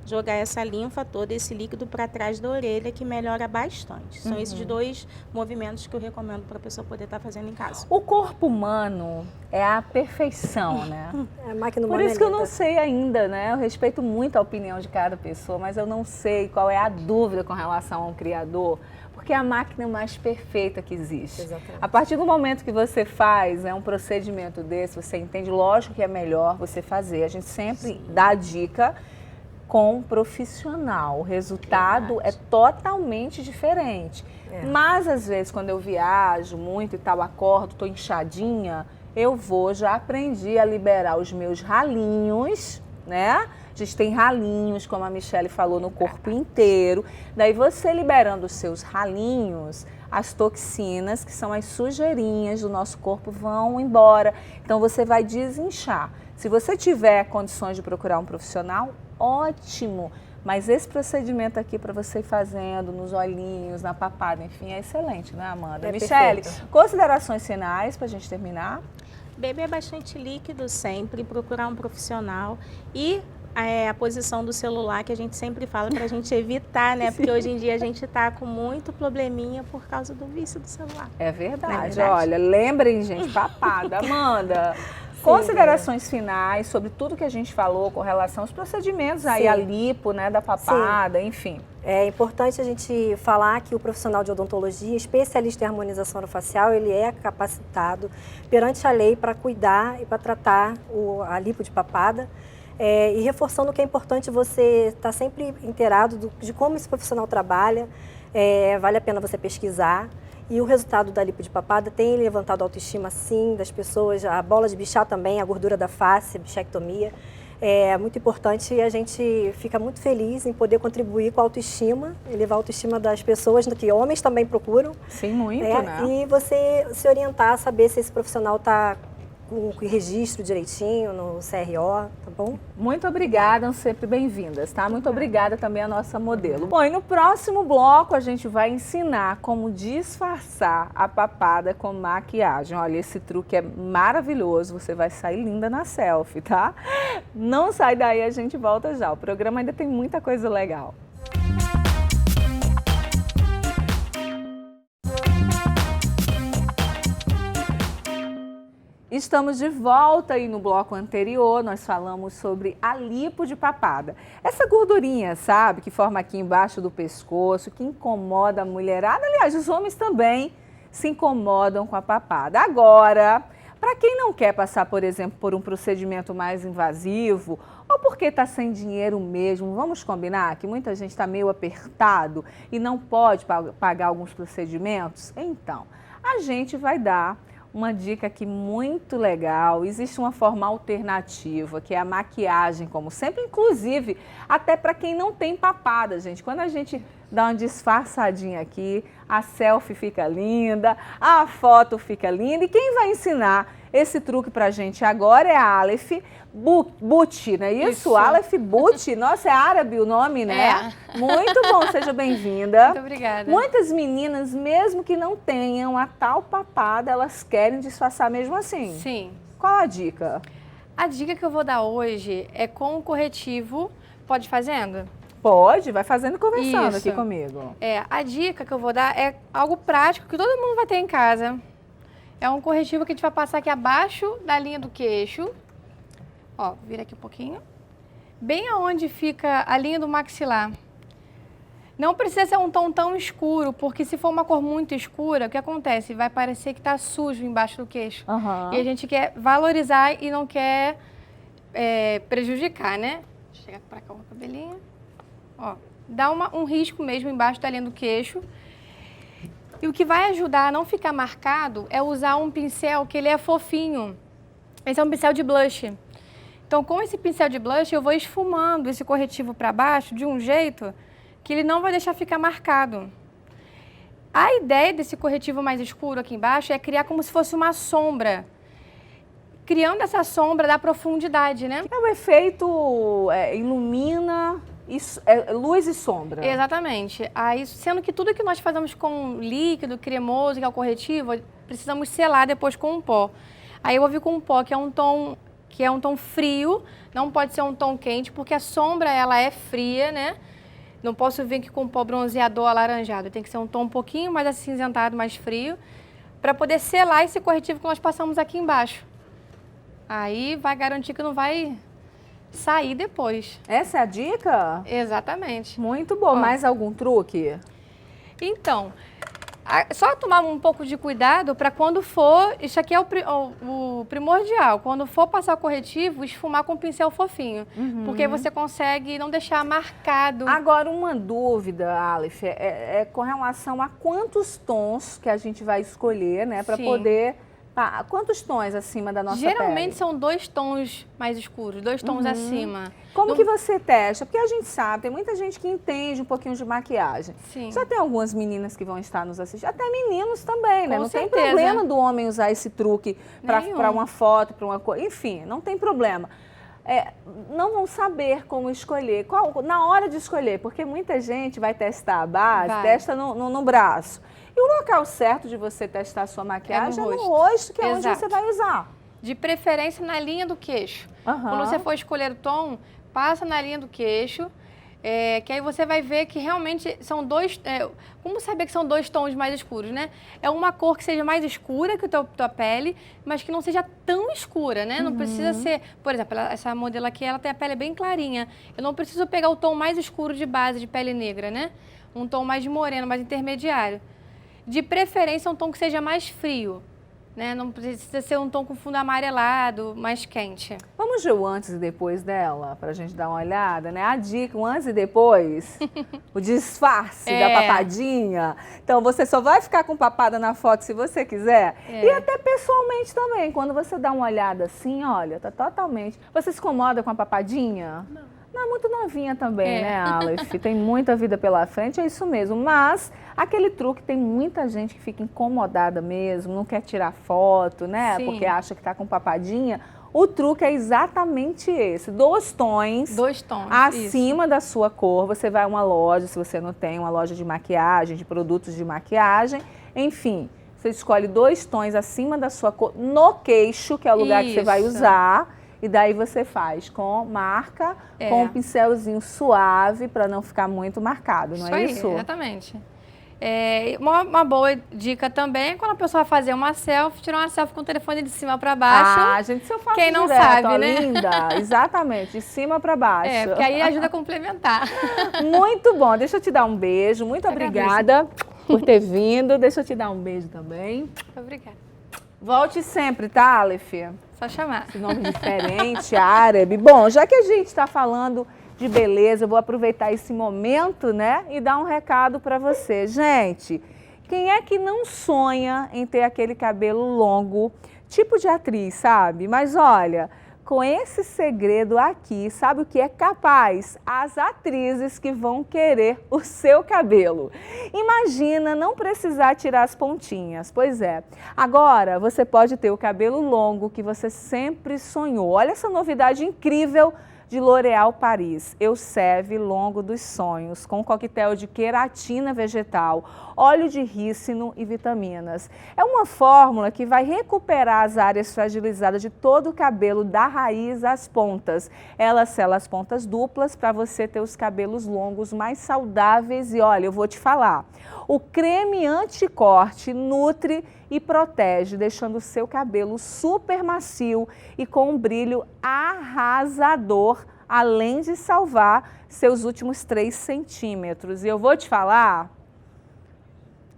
jogar essa linfa toda, esse líquido para trás da orelha, que melhora bastante. São esses 2 movimentos que eu recomendo para a pessoa poder estar fazendo em casa. O corpo humano é a perfeição, né? A máquina Por humana isso que eu é não linda. sei ainda, né? Eu respeito muito a opinião de cada pessoa, mas eu não sei qual é a dúvida com relação ao Criador, porque é a máquina mais perfeita que existe. Exatamente. A partir do momento que você faz um procedimento desse, você entende, lógico que é melhor você fazer. A gente sempre dá a dica com um profissional. O resultado é totalmente diferente. Mas, às vezes, quando eu viajo muito e tal, acordo, estou inchadinha, já aprendi a liberar os meus ralinhos, né? A gente tem ralinhos, como a Michele falou, no corpo inteiro. Daí você liberando os seus ralinhos, as toxinas, que são as sujeirinhas do nosso corpo, vão embora. Então você vai desinchar. Se você tiver condições de procurar um profissional, ótimo. Mas esse procedimento aqui para você ir fazendo nos olhinhos, na papada, enfim, é excelente, né, Amanda? É Michele, perfeito. considerações finais para a gente terminar? Beber bastante líquido sempre, procurar um profissional e a posição do celular, que a gente sempre fala para a gente evitar, né? Porque hoje em dia a gente está com muito probleminha por causa do vício do celular. É verdade. Não é verdade? Olha, lembrem, gente, papada. Amanda, considerações finais sobre tudo que a gente falou com relação aos procedimentos aí, Sim. a lipo, né, da papada, enfim. É importante a gente falar que o profissional de odontologia, especialista em harmonização orofacial, ele é capacitado perante a lei para cuidar e para tratar a lipo de papada. E reforçando que é importante você estar sempre inteirado de como esse profissional trabalha, vale a pena você pesquisar. E o resultado da lipo de papada tem levantado a autoestima, sim, das pessoas, a bola de bichar também, a gordura da face, a bichectomia. É muito importante e a gente fica muito feliz em poder contribuir com a autoestima, elevar a autoestima das pessoas, que homens também procuram. Sim, muito, né? E você se orientar, saber se esse profissional está com o registro direitinho no CRO, tá bom? Muito obrigada, sempre bem-vindas, tá? Muito obrigada também à nossa modelo. Bom, e no próximo bloco a gente vai ensinar como disfarçar a papada com maquiagem. Olha, esse truque é maravilhoso, você vai sair linda na selfie, tá? Não sai daí, a gente volta já. O programa ainda tem muita coisa legal. Estamos de volta e no bloco anterior nós falamos sobre a lipo de papada. Essa gordurinha, sabe, que forma aqui embaixo do pescoço, que incomoda a mulherada. Aliás, os homens também se incomodam com a papada. Agora, para quem não quer passar, por exemplo, por um procedimento mais invasivo ou porque está sem dinheiro mesmo, vamos combinar que muita gente está meio apertado e não pode pagar alguns procedimentos? Então, a gente vai dar uma dica aqui muito legal. Existe uma forma alternativa, que é a maquiagem, como sempre, inclusive até para quem não tem papada, gente. Quando a gente dá uma disfarçadinha aqui, a selfie fica linda, a foto fica linda. E quem vai ensinar esse truque pra gente agora é a Aleph Buti, não é isso? Aleph Buti. Nossa, é árabe o nome, né? Muito bom, seja bem-vinda. Muito obrigada. Muitas meninas, mesmo que não tenham a tal papada, elas querem disfarçar mesmo assim. Sim. Qual a dica? A dica que eu vou dar hoje é com o corretivo. Pode ir fazendo? Pode, vai fazendo e conversando Isso. aqui comigo. A dica que eu vou dar é algo prático que todo mundo vai ter em casa. É um corretivo que a gente vai passar aqui abaixo da linha do queixo. Ó, vira aqui um pouquinho. Bem aonde fica a linha do maxilar. Não precisa ser um tom tão escuro, porque se for uma cor muito escura, o que acontece? Vai parecer que está sujo embaixo do queixo. Uhum. E a gente quer valorizar e não quer prejudicar, né? Deixa eu chegar pra cá o cabelinho. Ó, dá um risco mesmo embaixo da linha do queixo. E o que vai ajudar a não ficar marcado é usar um pincel que ele é fofinho. Esse é um pincel de blush. Então, com esse pincel de blush, eu vou esfumando esse corretivo para baixo de um jeito que ele não vai deixar ficar marcado. A ideia desse corretivo mais escuro aqui embaixo é criar como se fosse uma sombra. criando essa sombra da profundidade, né? É o efeito ilumina, luz e sombra. Exatamente. Aí, sendo que tudo que nós fazemos com líquido, cremoso, que é o corretivo, precisamos selar depois com um pó. Aí eu vou vir com um pó que é um tom frio, não pode ser um tom quente, porque a sombra ela é fria, né? Não posso vir aqui com um pó bronzeador alaranjado, tem que ser um tom um pouquinho mais acinzentado, mais frio, para poder selar esse corretivo que nós passamos aqui embaixo. Aí vai garantir que não vai sair depois. Essa é a dica? Exatamente. Muito bom. Mais algum truque? Então, só tomar um pouco de cuidado para quando for, isso aqui é o primordial, quando for passar o corretivo, esfumar com um pincel fofinho, porque você consegue não deixar marcado. Agora, uma dúvida, Aleph, é com relação a quantos tons que a gente vai escolher, né, para poder... quantos tons acima da nossa Geralmente pele? são 2 tons mais escuros, 2 tons acima. Como que você testa? Porque a gente sabe, tem muita gente que entende um pouquinho de maquiagem. Sim. Só tem algumas meninas que vão estar nos assistindo, até meninos também, né? Com Não certeza. tem problema do homem usar esse truque para Nenhum. uma foto, para uma coisa. Enfim, não tem problema. Não vão saber como escolher. Na hora de escolher, porque muita gente vai testar a base, testa no braço. E o local certo de você testar a sua maquiagem é no rosto, que é onde você vai usar. De preferência na linha do queixo. Quando você for escolher o tom, passa na linha do queixo, que aí você vai ver que realmente são 2... como saber que são 2 tons mais escuros, né? É uma cor que seja mais escura que a tua pele, mas que não seja tão escura, né? Não precisa ser... Por exemplo, essa modelo aqui, ela tem a pele bem clarinha. Eu não preciso pegar o tom mais escuro de base de pele negra, né? Um tom mais moreno, mais intermediário. De preferência, um tom que seja mais frio, né? Não precisa ser um tom com fundo amarelado, mais quente. Vamos ver o antes e depois dela, para a gente dar uma olhada, né? A dica, o antes e depois, o disfarce da papadinha. Então, você só vai ficar com papada na foto se você quiser. E até pessoalmente também, quando você dá uma olhada assim, olha, tá totalmente... Você se incomoda com a papadinha? Não. Não, é muito novinha também, né, Aleph? Tem muita vida pela frente, é isso mesmo. Mas aquele truque, tem muita gente que fica incomodada mesmo, não quer tirar foto, né? Sim. Porque acha que tá com papadinha. O truque é exatamente esse, 2 tons. 2 tons, acima da sua cor. Você vai a uma loja, se você não tem, uma loja de maquiagem, de produtos de maquiagem, enfim. Você escolhe 2 tons acima da sua cor no queixo, que é o lugar que você vai usar. E daí você faz com marca, com um pincelzinho suave, para não ficar muito marcado, não é isso? Exatamente. Uma boa dica também é quando a pessoa vai fazer uma selfie, tirar uma selfie com o telefone de cima para baixo. Gente, se eu faço quem não direto, sabe, né? Linda, exatamente, de cima para baixo. Porque aí ajuda a complementar. Muito bom, deixa eu te dar um beijo, muito obrigada por ter vindo. Deixa eu te dar um beijo também. Obrigada. Volte sempre, tá, Aleph? Só chamar. Esse nome diferente, árabe. Bom, já que a gente está falando de beleza, eu vou aproveitar esse momento, né, e dar um recado para você. Gente, quem é que não sonha em ter aquele cabelo longo, tipo de atriz, sabe? Mas olha, com esse segredo aqui, sabe o que é capaz? As atrizes que vão querer o seu cabelo. Imagina não precisar tirar as pontinhas. Pois é, agora você pode ter o cabelo longo que você sempre sonhou. Olha essa novidade incrível de L'Oréal Paris, Elseve Longo dos Sonhos, com coquetel de queratina vegetal, óleo de rícino e vitaminas. É uma fórmula que vai recuperar as áreas fragilizadas de todo o cabelo, da raiz às pontas. Ela sela as pontas duplas para você ter os cabelos longos mais saudáveis e olha, eu vou te falar, o creme anticorte nutre e protege, deixando o seu cabelo super macio e com um brilho arrasador, além de salvar seus últimos 3 centímetros. E eu vou te falar,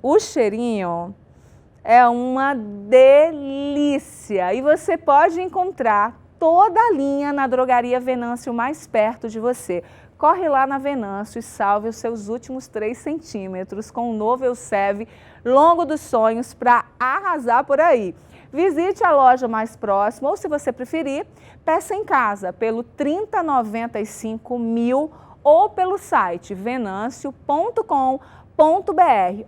o cheirinho é uma delícia e você pode encontrar toda a linha na drogaria Venâncio mais perto de você. Corre lá na Venâncio e salve os seus últimos 3 centímetros com o novo Elseve Longo dos Sonhos para arrasar por aí. Visite a loja mais próxima ou, se você preferir, peça em casa pelo 3095 1000 ou pelo site venancio.com.br.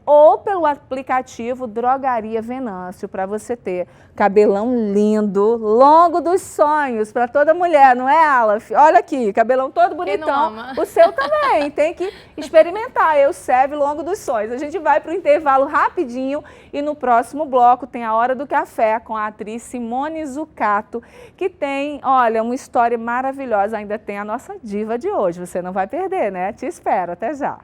ou pelo aplicativo Drogaria Venâncio, para você ter cabelão lindo, longo dos sonhos, para toda mulher, não é, Aleph? Olha aqui, cabelão todo bonitão. O seu também, tem que experimentar. Euseb longo dos sonhos. A gente vai para o intervalo rapidinho e no próximo bloco tem a Hora do Café com a atriz Simone Zucato, que tem, olha, uma história maravilhosa. Ainda tem a nossa diva de hoje, você não vai perder, né? Te espero, até já.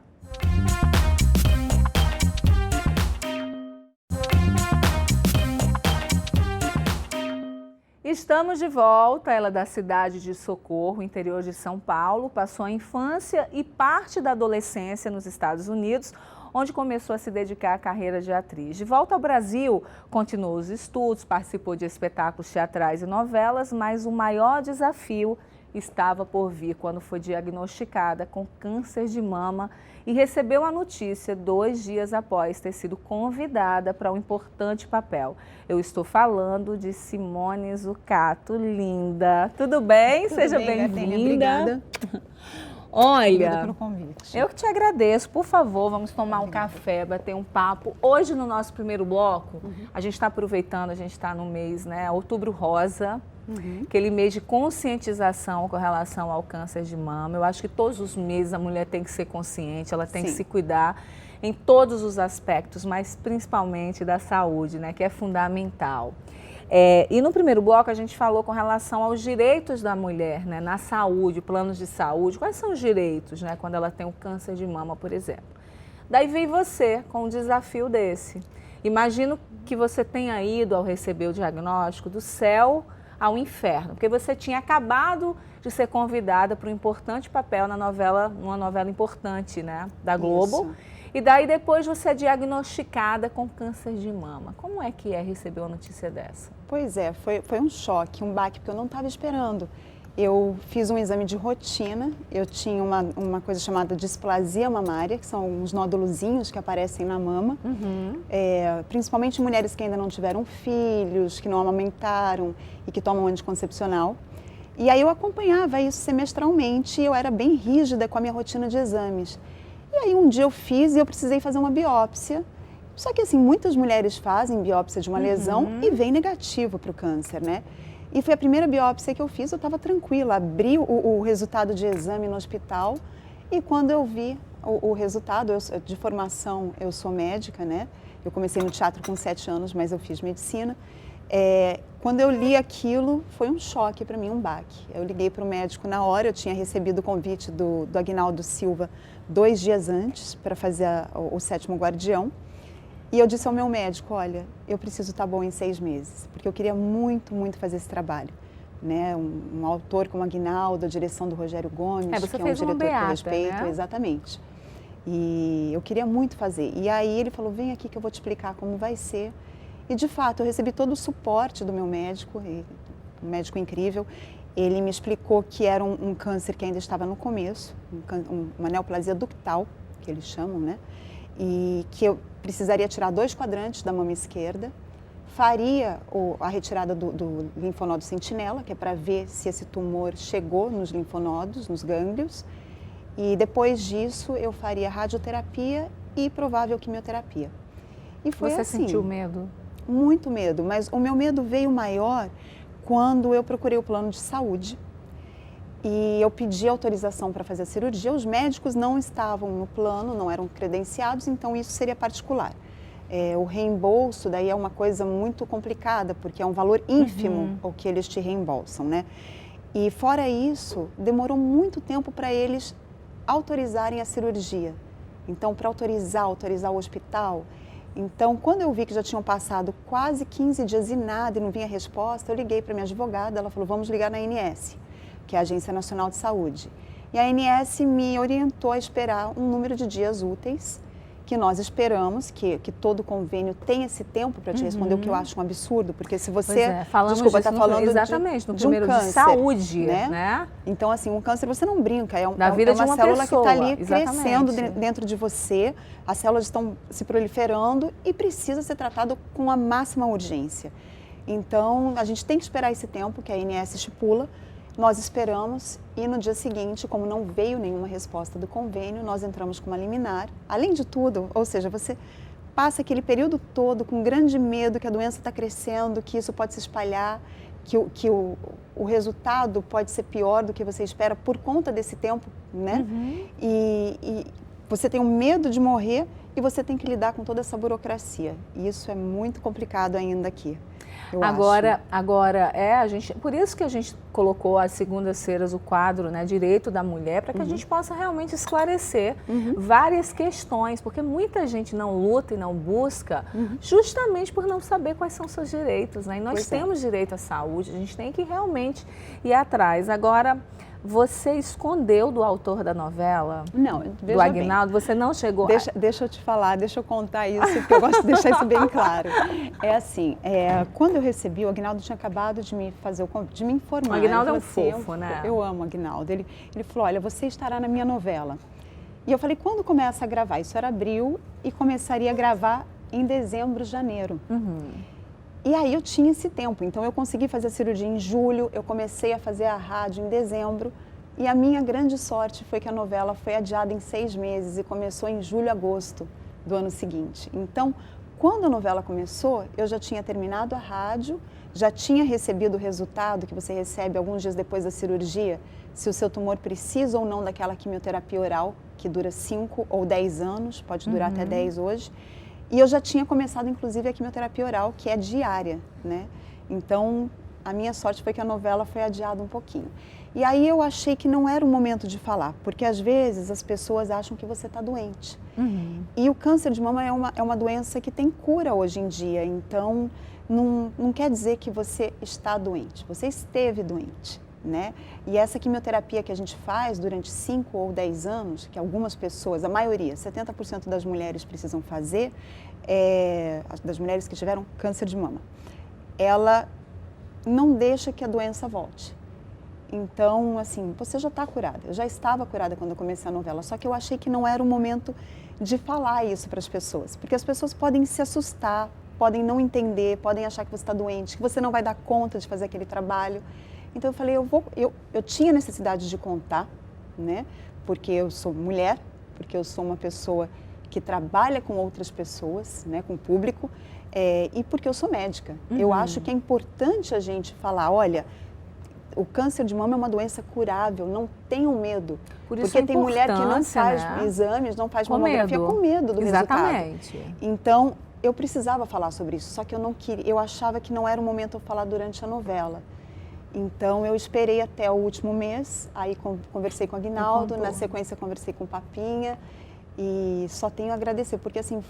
Estamos de volta, ela é da cidade de Socorro, interior de São Paulo, passou a infância e parte da adolescência nos Estados Unidos, onde começou a se dedicar à carreira de atriz. De volta ao Brasil, continuou os estudos, participou de espetáculos teatrais e novelas, mas o maior desafio estava por vir quando foi diagnosticada com câncer de mama e recebeu a notícia 2 dias após ter sido convidada para um importante papel. Eu estou falando de Simone Zucato, linda. Tudo bem? Seja bem-vinda. Obrigada. Olha, Obrigada pelo convite. Eu que te agradeço. Por favor, vamos tomar um café, bater um papo. Hoje, no nosso primeiro bloco, a gente está aproveitando, a gente está no mês, né, Outubro Rosa, aquele mês de conscientização com relação ao câncer de mama. Eu acho que todos os meses a mulher tem que ser consciente, ela tem que se cuidar em todos os aspectos, mas principalmente da saúde, né, que é fundamental. E no primeiro bloco a gente falou com relação aos direitos da mulher, né, na saúde, planos de saúde. Quais são os direitos, né, quando ela tem um câncer de mama, por exemplo? Daí veio você com um desafio desse. Imagino que você tenha ido ao receber o diagnóstico do céu ao inferno, porque você tinha acabado de ser convidada para um importante papel na novela, numa novela importante, né, da Globo. Isso. E daí depois você é diagnosticada com câncer de mama. Como é que receber uma notícia dessa? Pois é, foi um choque, um baque, porque eu não estava esperando. Eu fiz um exame de rotina, eu tinha uma coisa chamada displasia mamária, que são uns nódulozinhos que aparecem na mama, principalmente mulheres que ainda não tiveram filhos, que não amamentaram e que tomam anticoncepcional. E aí eu acompanhava isso semestralmente e eu era bem rígida com a minha rotina de exames. E aí um dia eu fiz e eu precisei fazer uma biópsia. Só que assim, muitas mulheres fazem biópsia de uma lesão e vem negativo para o câncer, né? E foi a primeira biópsia que eu fiz, eu estava tranquila, abri o resultado de exame no hospital e quando eu vi o resultado, de formação eu sou médica, né? Eu comecei no teatro com 7 anos, mas eu fiz medicina. Quando eu li aquilo, foi um choque para mim, um baque. Eu liguei para o médico na hora, eu tinha recebido o convite do Aguinaldo Silva 2 dias antes para fazer o 7º Guardião. E eu disse ao meu médico, olha, eu preciso estar bom em 6 meses, porque eu queria muito, muito fazer esse trabalho. Né? Um autor como Aguinaldo, a direção do Rogério Gomes, que é um diretor que eu respeito, né? Exatamente. E eu queria muito fazer. E aí ele falou, vem aqui que eu vou te explicar como vai ser. E de fato, eu recebi todo o suporte do meu médico, um médico incrível. Ele me explicou que era um câncer que ainda estava no começo, uma neoplasia ductal, que eles chamam, né? E que eu precisaria tirar 2 quadrantes da mama esquerda, faria a retirada do linfonodo sentinela, que é para ver se esse tumor chegou nos linfonodos, nos gânglios, e depois disso eu faria radioterapia e provável quimioterapia. E foi Você assim, sentiu medo? Muito medo, mas o meu medo veio maior quando eu procurei o plano de saúde e eu pedi autorização para fazer a cirurgia. Os médicos não estavam no plano, não eram credenciados, então isso seria particular. O reembolso daí é uma coisa muito complicada, porque é um valor ínfimo o que eles te reembolsam, né? E fora isso, demorou muito tempo para eles autorizarem a cirurgia. Então, para autorizar o hospital. Então, quando eu vi que já tinham passado quase 15 dias e nada e não vinha resposta, eu liguei para minha advogada, ela falou, vamos ligar na ANS, que é a Agência Nacional de Saúde. E a ANS me orientou a esperar um número de dias úteis, que nós esperamos, que todo convênio tem esse tempo para te responder, o que eu acho um absurdo, porque se você, está falando exatamente, no de um primeiro câncer, de saúde, né? Então, assim, um câncer você não brinca, é uma pessoa, célula que está ali exatamente, crescendo dentro de você, as células estão se proliferando e precisa ser tratado com a máxima urgência. Então, a gente tem que esperar esse tempo que a ANS estipula. Nós esperamos e no dia seguinte, como não veio nenhuma resposta do convênio, nós entramos com uma liminar. Além de tudo, ou seja, você passa aquele período todo com grande medo que a doença está crescendo, que isso pode se espalhar, que o resultado pode ser pior do que você espera por conta desse tempo, né? E você tem um medo de morrer e você tem que lidar com toda essa burocracia. E isso é muito complicado ainda aqui. Agora a gente, por isso que a gente colocou às segundas-feiras o quadro, né, Direito da Mulher, para que a gente possa realmente esclarecer várias questões, porque muita gente não luta e não busca justamente por não saber quais são seus direitos, né? E nós temos direito à saúde, a gente tem que realmente ir atrás. Agora, você escondeu do autor da novela? Não, do Aguinaldo, você não chegou Deixa eu te falar, deixa eu contar isso, porque eu gosto de deixar isso bem claro. É assim, quando eu recebi, o Aguinaldo tinha acabado de me fazer de me informar. O Aguinaldo é um assim, fofo, né? Eu amo o Aguinaldo. Ele falou, olha, você estará na minha novela. E eu falei, quando começa a gravar? Isso era abril e começaria a gravar em dezembro, janeiro. E aí eu tinha esse tempo, então eu consegui fazer a cirurgia em julho, eu comecei a fazer a rádio em dezembro e a minha grande sorte foi que a novela foi adiada em 6 meses e começou em julho, agosto do ano seguinte. Então, quando a novela começou, eu já tinha terminado a rádio, já tinha recebido o resultado que você recebe alguns dias depois da cirurgia, se o seu tumor precisa ou não daquela quimioterapia oral, que dura 5 ou 10 anos, pode durar até 10 hoje. E eu já tinha começado, inclusive, a quimioterapia oral, que é diária, né? Então, a minha sorte foi que a novela foi adiada um pouquinho. E aí eu achei que não era o momento de falar, porque às vezes as pessoas acham que você está doente. E o câncer de mama é uma doença que tem cura hoje em dia, então não quer dizer que você está doente, você esteve doente, né? E essa quimioterapia que a gente faz durante 5 ou 10 anos, que algumas pessoas, a maioria, 70% das mulheres precisam fazer, das mulheres que tiveram câncer de mama, ela não deixa que a doença volte. Então, assim, você já está curada. Eu já estava curada quando eu comecei a novela, só que eu achei que não era o momento de falar isso para as pessoas, porque as pessoas podem se assustar, podem não entender, podem achar que você está doente, que você não vai dar conta de fazer aquele trabalho. Então eu falei, eu tinha necessidade de contar, né? Porque eu sou mulher, porque eu sou uma pessoa que trabalha com outras pessoas, né? Com o público, e porque eu sou médica. Eu acho que é importante a gente falar, olha, o câncer de mama é uma doença curável, não tenham medo. Por isso porque tem mulher que não faz exames, não faz mamografia com medo do resultado. Então, eu precisava falar sobre isso, só que eu não queria, eu achava que não era o momento de falar durante a novela. Então, eu esperei até o último mês, aí conversei com o Aguinaldo, na sequência conversei com o Papinha e só tenho a agradecer, porque assim,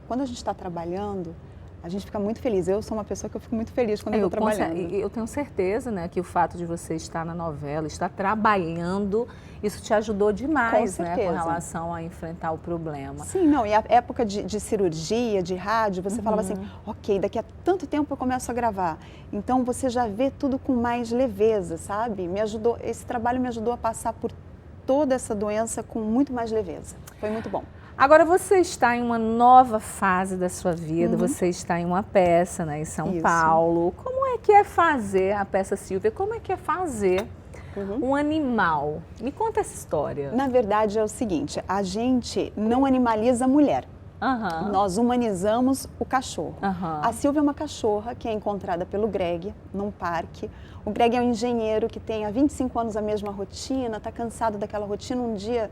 quando a gente está trabalhando, a gente fica muito feliz. Eu sou uma pessoa que eu fico muito feliz quando eu estou trabalhando. Eu tenho certeza, né, que o fato de você estar na novela, estar trabalhando, isso te ajudou demais, né, com relação a enfrentar o problema. Sim, não, e a época de cirurgia, de rádio, você falava assim, ok, daqui a tanto tempo eu começo a gravar. Então você já vê tudo com mais leveza, sabe? Esse trabalho me ajudou a passar por toda essa doença com muito mais leveza. Foi muito bom. Agora você está em uma nova fase da sua vida, você está em uma peça, né, em São Paulo. Como é que é fazer a peça Silvia? Como é que é fazer um animal? Me conta essa história. Na verdade é o seguinte, a gente não animaliza a mulher. Nós humanizamos o cachorro. A Silvia é uma cachorra que é encontrada pelo Greg num parque. O Greg é um engenheiro que tem há 25 anos a mesma rotina, está cansado daquela rotina, um dia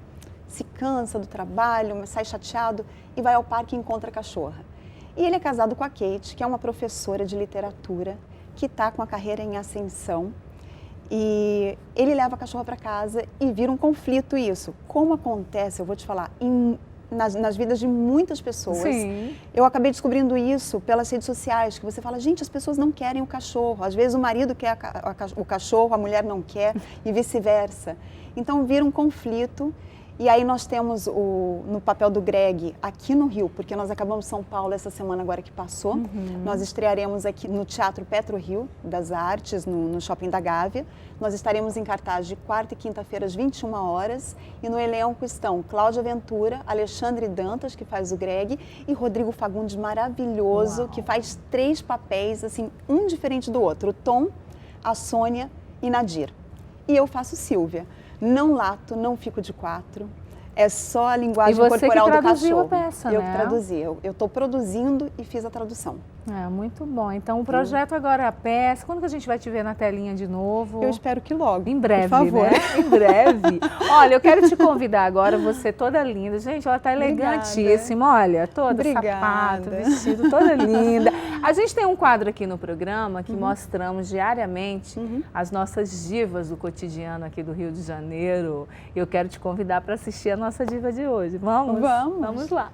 se cansa do trabalho, sai chateado e vai ao parque e encontra a cachorra. E ele é casado com a Kate, que é uma professora de literatura, que está com a carreira em ascensão. E ele leva a cachorra para casa e vira um conflito isso. Como acontece, eu vou te falar, nas vidas de muitas pessoas. Sim. Eu acabei descobrindo isso pelas redes sociais, que você fala, gente, as pessoas não querem o cachorro. Às vezes o marido quer o cachorro, a mulher não quer e vice-versa. Então vira um conflito. E aí nós temos no papel do Greg aqui no Rio, porque nós acabamos São Paulo essa semana agora que passou. Nós estrearemos aqui no Teatro Petro Rio das Artes, no Shopping da Gávea. Nós estaremos em cartaz de quarta e quinta-feira às 21 horas. E no elenco estão Cláudia Ventura, Alexandre Dantas, que faz o Greg, e Rodrigo Fagundes, maravilhoso, que faz 3 papéis, assim, um diferente do outro. O Tom, a Sônia e Nadir. e eu faço Sílvia. Não lato, não fico de 4. É só a linguagem corporal do cachorro. E você que traduziu a peça, eu né? que traduzi. Eu estou produzindo e fiz a tradução. É, muito bom. Então, o projeto agora é a peça. Quando que a gente vai te ver na telinha de novo? Eu espero que logo, em breve, por favor. né? Em breve. Olha, eu quero te convidar agora, você toda linda. Gente, ela tá elegantíssima, olha, toda Obrigada. sapato, vestido, toda linda. A gente tem um quadro aqui no programa que mostramos diariamente as nossas divas do cotidiano aqui do Rio de Janeiro. E eu quero te convidar para assistir a nossa diva de hoje. Vamos? Vamos. Vamos lá.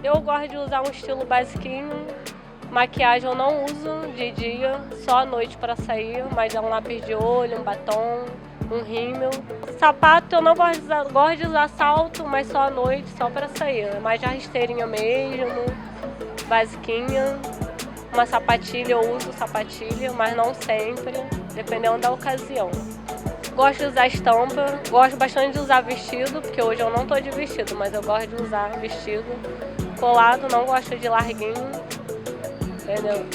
Eu gosto de usar um estilo basiquinho, maquiagem eu não uso de dia, só à noite para sair, mas é um lápis de olho, um batom, um rímel. Sapato eu não gosto de usar salto, mas só à noite, só para sair, é mais de rasteirinha mesmo, basiquinha. Uma sapatilha eu uso sapatilha, mas não sempre, dependendo da ocasião. Gosto de usar estampa, gosto bastante de usar vestido, porque hoje eu não estou de vestido, mas eu gosto de usar vestido. Colado, não gosto de larguinho, entendeu?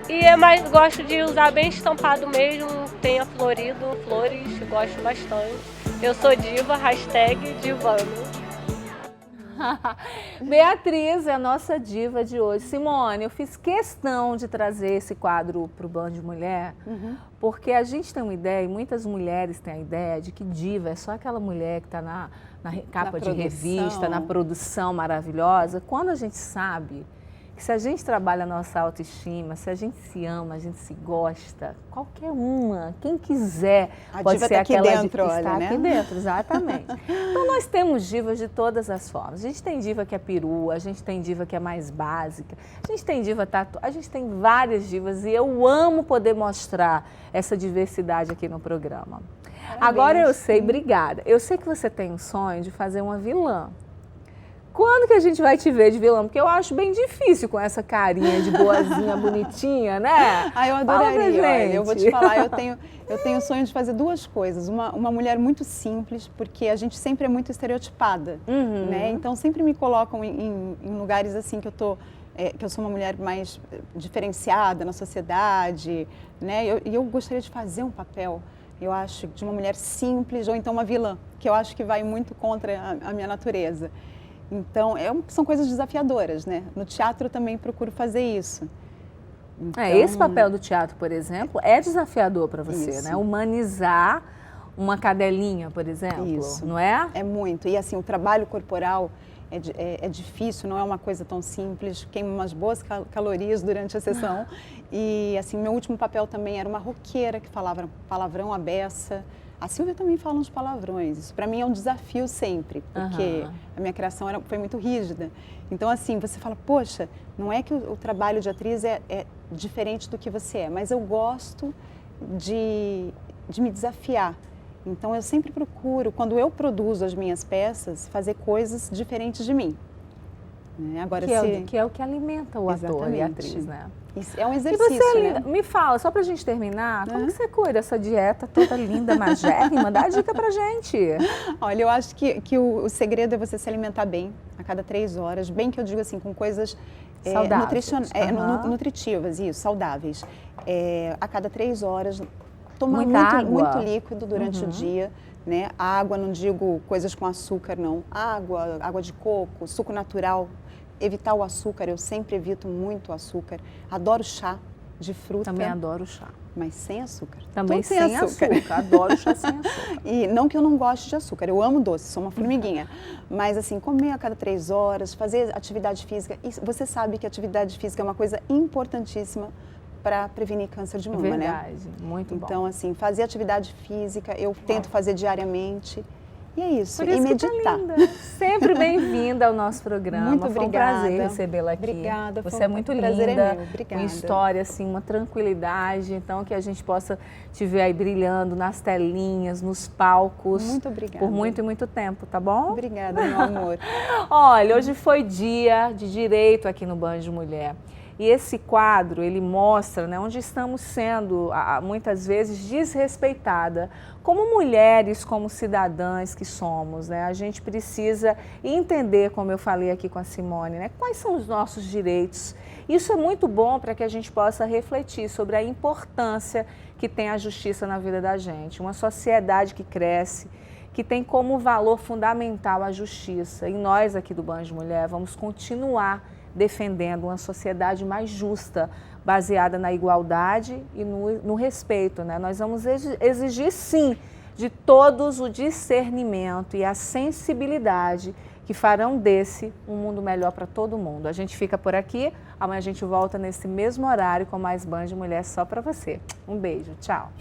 E gosto de usar bem estampado mesmo, tenha florido, flores, gosto bastante. Eu sou diva, #divano. Beatriz é a nossa diva de hoje. Simone, eu fiz questão de trazer esse quadro para o Band de Mulher, porque a gente tem uma ideia, e muitas mulheres têm a ideia de que diva é só aquela mulher que está na capa de revista, na produção maravilhosa. Quando a gente sabe que se a gente trabalha a nossa autoestima, se a gente se ama, a gente se gosta, qualquer uma, quem quiser, pode ser aquela aqui dentro, que está né? aqui dentro, exatamente. Então nós temos divas de todas as formas. A gente tem diva que é perua, a gente tem diva que é mais básica, a gente tem diva tatu, a gente tem várias divas e eu amo poder mostrar essa diversidade aqui no programa. Parabéns. Agora eu sei, obrigada, eu sei que você tem um sonho de fazer uma vilã. Quando que a gente vai te ver de vilã? Porque eu acho bem difícil com essa carinha de boazinha, bonitinha, né? Ah, eu adoraria. Olha, eu vou te falar, eu tenho o sonho de fazer duas coisas. Uma mulher muito simples, porque a gente sempre é muito estereotipada, né? Então sempre me colocam em lugares assim que eu sou uma mulher mais diferenciada na sociedade, né? E eu gostaria de fazer um papel, eu acho, de uma mulher simples ou então uma vilã, que eu acho que vai muito contra a minha natureza. Então, são coisas desafiadoras, né? No teatro eu também procuro fazer isso. Então, esse papel do teatro, por exemplo, é desafiador para você, né? Humanizar uma cadelinha, por exemplo, não é? É muito. E assim, o trabalho corporal é difícil, não é uma coisa tão simples, queima umas boas calorias durante a sessão. E assim, meu último papel também era uma roqueira que falava palavrão à beça. A Sílvia também fala uns palavrões. Isso para mim é um desafio sempre, porque a minha criação foi muito rígida. Então assim, você fala, poxa, não é que o trabalho de atriz é diferente do que você é, mas eu gosto de me desafiar. Então eu sempre procuro, quando eu produzo as minhas peças, fazer coisas diferentes de mim. Agora, que é o que alimenta o ator e a atriz, né? Isso é um exercício, e você, né? Linda, me fala, só pra gente terminar, como que você cuida dessa dieta toda linda, magérrima? Dá a dica pra gente. Olha, eu acho que o segredo é você se alimentar bem, a cada 3 horas, bem que eu digo assim, com coisas nutritivas, isso, saudáveis. A cada 3 horas, tomar muito líquido durante o dia, né? Água, não digo coisas com açúcar, não. Água de coco, suco natural. Evitar o açúcar, eu sempre evito muito açúcar. Adoro chá de fruta. Também adoro chá. Mas sem açúcar. Também sem açúcar. Adoro chá sem açúcar. E não que eu não goste de açúcar, eu amo doce, sou uma formiguinha. Mas assim, comer a cada 3 horas, fazer atividade física. E você sabe que atividade física é uma coisa importantíssima para prevenir câncer de mama, né? Verdade, muito bom. Então, assim, fazer atividade física, eu tento fazer diariamente. E é isso, Por isso e meditar. Tá linda. Sempre bem-vinda ao nosso programa. Muito obrigada. Foi um prazer recebê-la aqui. Obrigada. Você é muito linda. Prazer é meu. Obrigada. Uma história, assim, uma tranquilidade. Então, que a gente possa te ver aí brilhando nas telinhas, nos palcos. Muito obrigada. Por muito e muito tempo, tá bom? Obrigada, meu amor. Olha, hoje foi dia de direito aqui no Band de Mulher. E esse quadro, ele mostra, né, onde estamos sendo, muitas vezes, desrespeitada. Como mulheres, como cidadãs que somos, né, a gente precisa entender, como eu falei aqui com a Simone, né, quais são os nossos direitos. Isso é muito bom para que a gente possa refletir sobre a importância que tem a justiça na vida da gente. Uma sociedade que cresce, que tem como valor fundamental a justiça. E nós aqui do Banjo de Mulher vamos continuar defendendo uma sociedade mais justa, baseada na igualdade e no respeito, né? Nós vamos exigir, sim, de todos o discernimento e a sensibilidade que farão desse um mundo melhor para todo mundo. A gente fica por aqui, amanhã a gente volta nesse mesmo horário com mais Banjo de Mulher só para você. Um beijo, tchau!